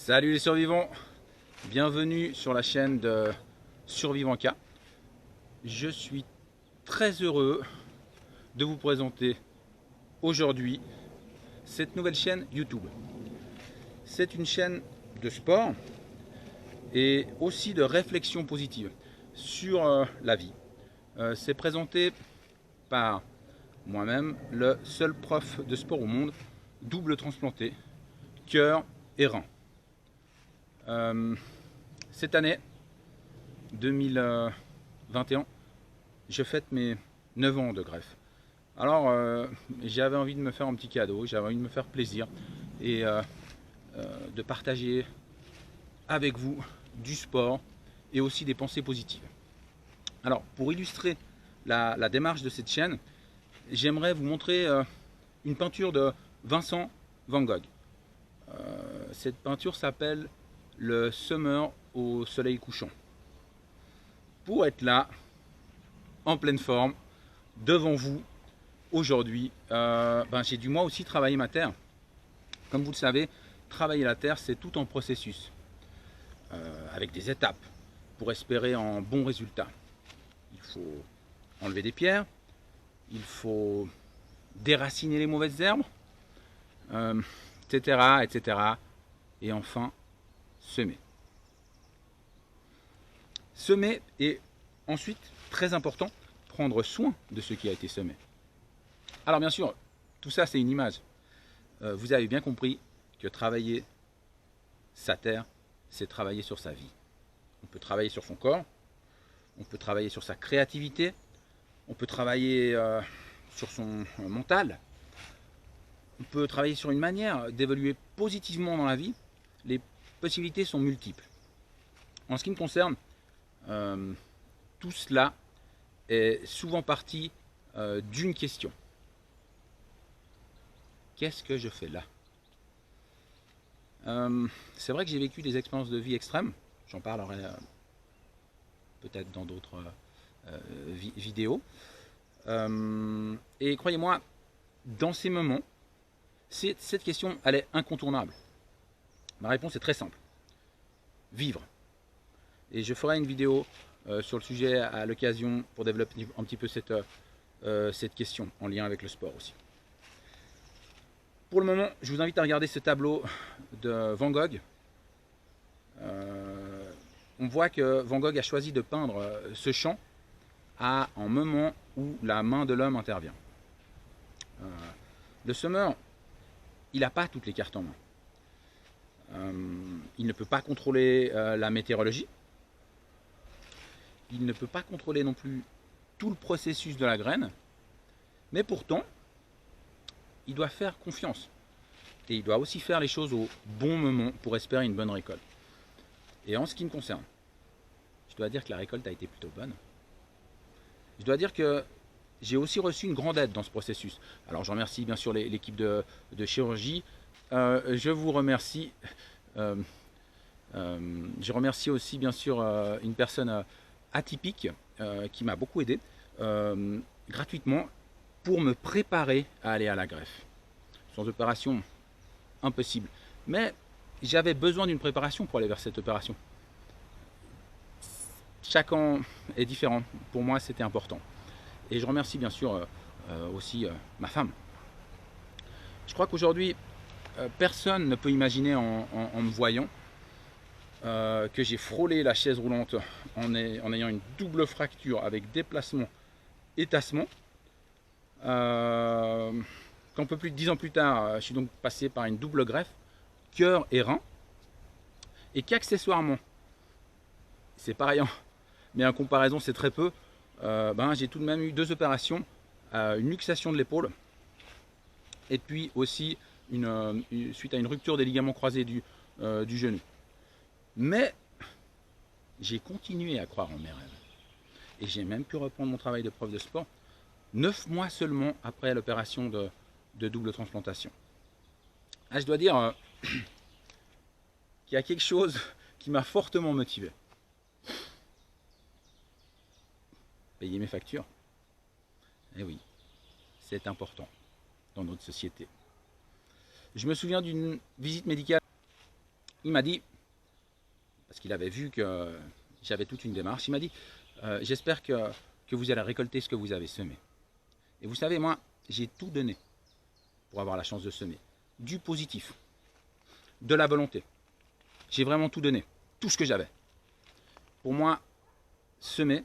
Salut les survivants, bienvenue sur la chaîne de Survivant K. Je suis très heureux de vous présenter aujourd'hui cette nouvelle chaîne YouTube. C'est une chaîne de sport et aussi de réflexion positive sur la vie. C'est présenté par moi-même, le seul prof de sport au monde, double transplanté, cœur et rein. Cette année 2021, je fête mes 9 ans de greffe. Alors j'avais envie de me faire un petit cadeau, j'avais envie de me faire plaisir et de partager avec vous du sport et aussi des pensées positives. Alors pour illustrer la démarche de cette chaîne, j'aimerais vous montrer une peinture de Vincent Van Gogh. Cette peinture s'appelle le Summer au soleil couchant. Pour être là, en pleine forme, devant vous, aujourd'hui, j'ai dû moi aussi travailler ma terre. Comme vous le savez, travailler la terre, c'est tout un processus, avec des étapes, pour espérer un bon résultat. Il faut enlever des pierres, il faut déraciner les mauvaises herbes, etc., etc. Et enfin, semer. Semer et ensuite, très important, prendre soin de ce qui a été semé. Alors bien sûr, tout ça c'est une image. Vous avez bien compris que travailler sa terre, c'est travailler sur sa vie. On peut travailler sur son corps, on peut travailler sur sa créativité, on peut travailler sur son mental, on peut travailler sur une manière d'évoluer positivement dans la vie. Les possibilités sont multiples. En ce qui me concerne, tout cela est souvent parti d'une question. Qu'est-ce que je fais là? C'est vrai que j'ai vécu des expériences de vie extrêmes. J'en parlerai peut-être dans d'autres vidéos. Et croyez-moi, dans ces moments, cette question, elle est incontournable. Ma réponse est très simple. Vivre. Et je ferai une vidéo sur le sujet à l'occasion pour développer un petit peu cette question en lien avec le sport aussi. Pour le moment, je vous invite à regarder ce tableau de Van Gogh. On voit que Van Gogh a choisi de peindre ce champ à un moment où la main de l'homme intervient. Le semeur, il n'a pas toutes les cartes en main. Il ne peut pas contrôler la météorologie. Il ne peut pas contrôler non plus tout le processus de la graine. Mais pourtant, il doit faire confiance. Et il doit aussi faire les choses au bon moment pour espérer une bonne récolte. Et en ce qui me concerne, je dois dire que la récolte a été plutôt bonne. Je dois dire que j'ai aussi reçu une grande aide dans ce processus. Alors je remercie bien sûr l'équipe de chirurgie. Je vous remercie. Je remercie aussi bien sûr une personne atypique qui m'a beaucoup aidé gratuitement pour me préparer à aller à la greffe. Sans opération, impossible. Mais j'avais besoin d'une préparation pour aller vers cette opération. Chacun est différent. Pour moi, c'était important. Et je remercie bien sûr aussi ma femme. Je crois qu'aujourd'hui, personne ne peut imaginer en me voyant que j'ai frôlé la chaise roulante en ayant une double fracture avec déplacement et tassement. Qu'un peu plus de 10 ans plus tard, je suis donc passé par une double greffe, cœur et rein, et qu'accessoirement, c'est pareil, mais en comparaison c'est très peu, j'ai tout de même eu 2 opérations, une luxation de l'épaule, et puis aussi suite à une rupture des ligaments croisés du genou. Mais j'ai continué à croire en mes rêves, et j'ai même pu reprendre mon travail de prof de sport 9 mois seulement après l'opération de double transplantation. Je dois dire qu'il y a quelque chose qui m'a fortement motivé. Payer mes factures. Eh oui, c'est important dans notre société. Je me souviens d'une visite médicale il m'a dit, parce qu'il avait vu que j'avais toute une démarche, il m'a dit j'espère que vous allez récolter ce que vous avez semé. Et vous savez, moi, j'ai tout donné pour avoir la chance de semer. Du positif, de la volonté. J'ai vraiment tout donné, tout ce que j'avais. Pour moi, semer,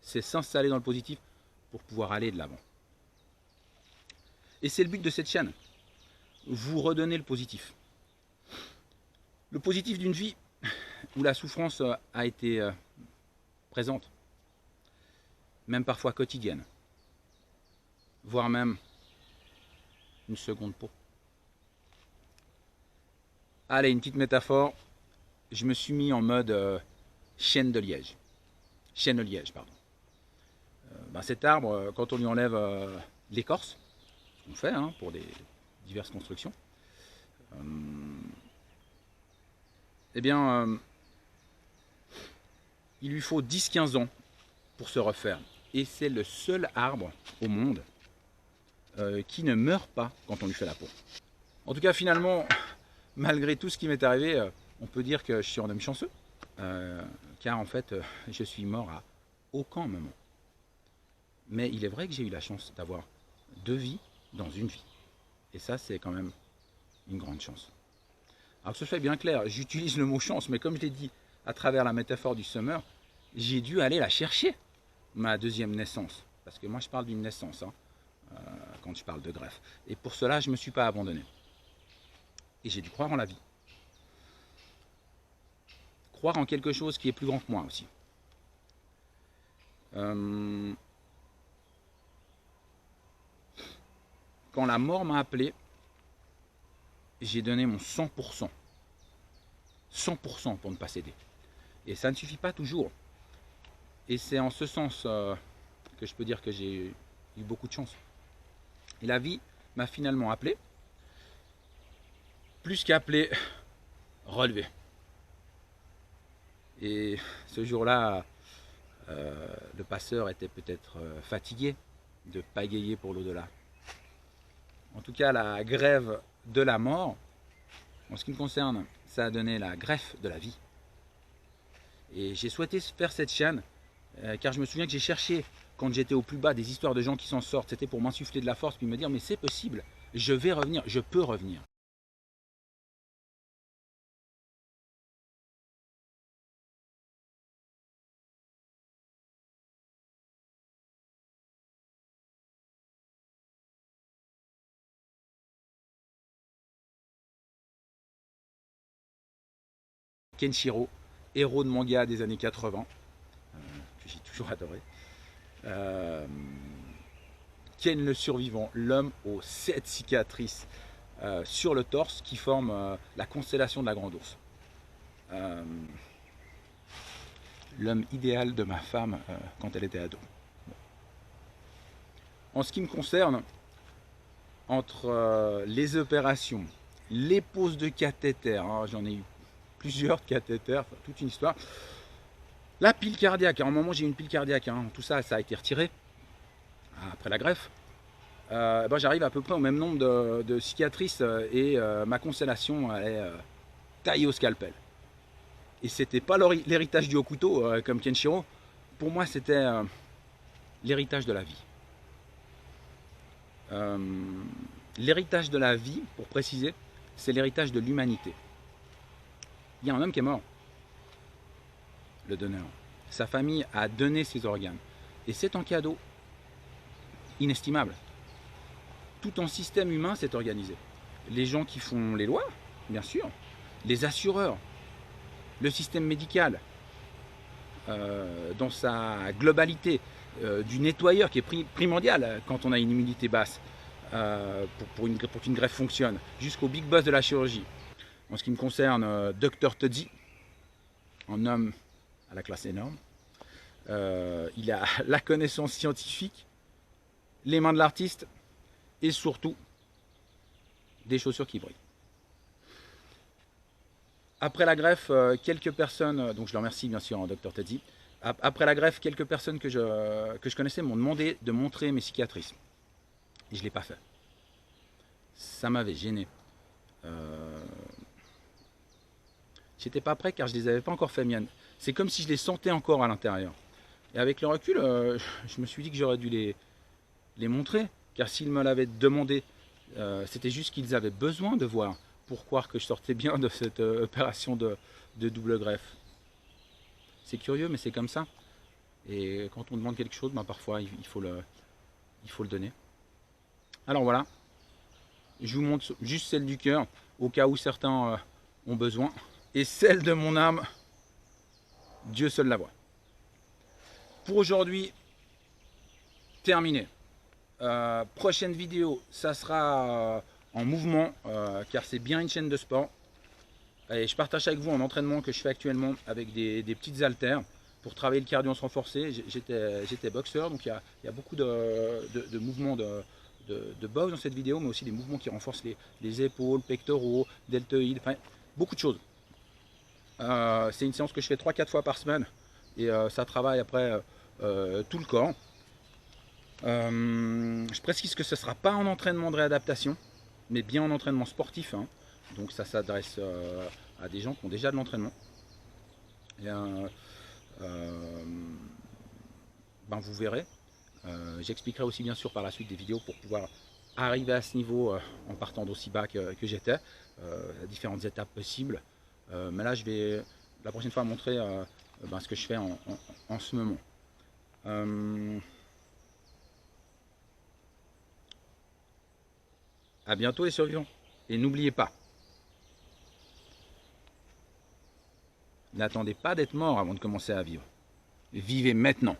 c'est s'installer dans le positif pour pouvoir aller de l'avant. Et c'est le but de cette chaîne, vous redonner le positif. Le positif d'une vie où la souffrance a été présente, même parfois quotidienne, voire même une seconde peau. Allez, une petite métaphore, je me suis mis en mode chaîne de liège. Chaîne de liège, pardon. Cet arbre, quand on lui enlève l'écorce, ce qu'on fait pour des diverses constructions, il lui faut 10-15 ans pour se refaire. Et c'est le seul arbre au monde qui ne meurt pas quand on lui fait la peau. En tout cas, finalement, malgré tout ce qui m'est arrivé, on peut dire que je suis un homme chanceux. Car en fait, je suis mort à aucun moment. Mais il est vrai que j'ai eu la chance d'avoir 2 vies dans une vie. Et ça, c'est quand même une grande chance. Alors que ce soit bien clair, j'utilise le mot chance, mais comme je l'ai dit à travers la métaphore du semeur, j'ai dû aller la chercher, ma deuxième naissance. Parce que moi, je parle d'une naissance, quand je parle de greffe. Et pour cela, je ne me suis pas abandonné. Et j'ai dû croire en la vie. Croire en quelque chose qui est plus grand que moi aussi. Quand la mort m'a appelé, j'ai donné mon 100%. 100% pour ne pas céder. Et ça ne suffit pas toujours. Et c'est en ce sens que je peux dire que j'ai eu beaucoup de chance. Et la vie m'a finalement appelé, plus qu'appelé, relevé. Et ce jour-là, le passeur était peut-être fatigué de pagayer pour l'au-delà. En tout cas, la grève de la mort, en ce qui me concerne, ça a donné la greffe de la vie. Et j'ai souhaité faire cette chaîne, car je me souviens que j'ai cherché, quand j'étais au plus bas, des histoires de gens qui s'en sortent. C'était pour m'insuffler de la force, puis me dire, mais c'est possible, je vais revenir, je peux revenir. Kenshiro, héros de manga des années 80, que j'ai toujours adoré. Ken le survivant, l'homme aux 7 cicatrices sur le torse qui forment la constellation de la Grande Ourse. L'homme idéal de ma femme quand elle était ado. En ce qui me concerne, entre les opérations, les poses de cathéter, j'en ai eu plusieurs cathéters, enfin, toute une histoire. La pile cardiaque, à un moment j'ai eu une pile cardiaque, tout ça, ça a été retiré après la greffe. J'arrive à peu près au même nombre de cicatrices et ma constellation elle est taillée au scalpel. Et c'était pas l'héritage du haut couteau comme Kenshiro, pour moi c'était l'héritage de la vie. L'héritage de la vie, pour préciser, c'est l'héritage de l'humanité. Il y a un homme qui est mort, le donneur. Sa famille a donné ses organes. Et c'est un cadeau inestimable. Tout un système humain s'est organisé. Les gens qui font les lois, bien sûr, les assureurs, le système médical, dans sa globalité, du nettoyeur qui est primordial quand on a une immunité basse, pour qu'une greffe fonctionne, jusqu'au big boss de la chirurgie. En ce qui me concerne, Dr Todzi, un homme à la classe énorme, il a la connaissance scientifique, les mains de l'artiste et surtout des chaussures qui brillent. Après la greffe, quelques personnes, donc je le remercie bien sûr, Dr Teddy, après la greffe, quelques personnes que je connaissais m'ont demandé de montrer mes cicatrices. Et je ne l'ai pas fait. Ça m'avait gêné. J'étais pas prêt car je les avais pas encore fait miennes. C'est comme si je les sentais encore à l'intérieur. Et avec le recul, je me suis dit que j'aurais dû les montrer. Car s'ils me l'avaient demandé, c'était juste qu'ils avaient besoin de voir pour croire que je sortais bien de cette opération de double greffe. C'est curieux, mais c'est comme ça. Et quand on demande quelque chose, ben parfois il faut le donner. Alors voilà, je vous montre juste celle du cœur, au cas où certains ont besoin. Et celle de mon âme, Dieu seul la voit. Pour aujourd'hui, terminé. Prochaine vidéo, ça sera en mouvement, car c'est bien une chaîne de sport. Et je partage avec vous un entraînement que je fais actuellement avec des petites haltères pour travailler le cardio sans forcer. J'étais boxeur, donc il y a beaucoup de mouvements de boxe dans cette vidéo, mais aussi des mouvements qui renforcent les épaules, pectoraux, deltoïdes, enfin beaucoup de choses. C'est une séance que je fais 3-4 fois par semaine et ça travaille après tout le corps. Je précise que ce ne sera pas un entraînement de réadaptation, mais bien un entraînement sportif, hein. Donc ça s'adresse à des gens qui ont déjà de l'entraînement. Ben vous verrez. J'expliquerai aussi bien sûr par la suite des vidéos pour pouvoir arriver à ce niveau en partant d'aussi bas que j'étais, différentes étapes possibles. Mais là je vais la prochaine fois montrer ben, ce que je fais en ce moment. À bientôt les survivants. Et n'oubliez pas, n'attendez pas d'être mort avant de commencer à vivre. Vivez maintenant.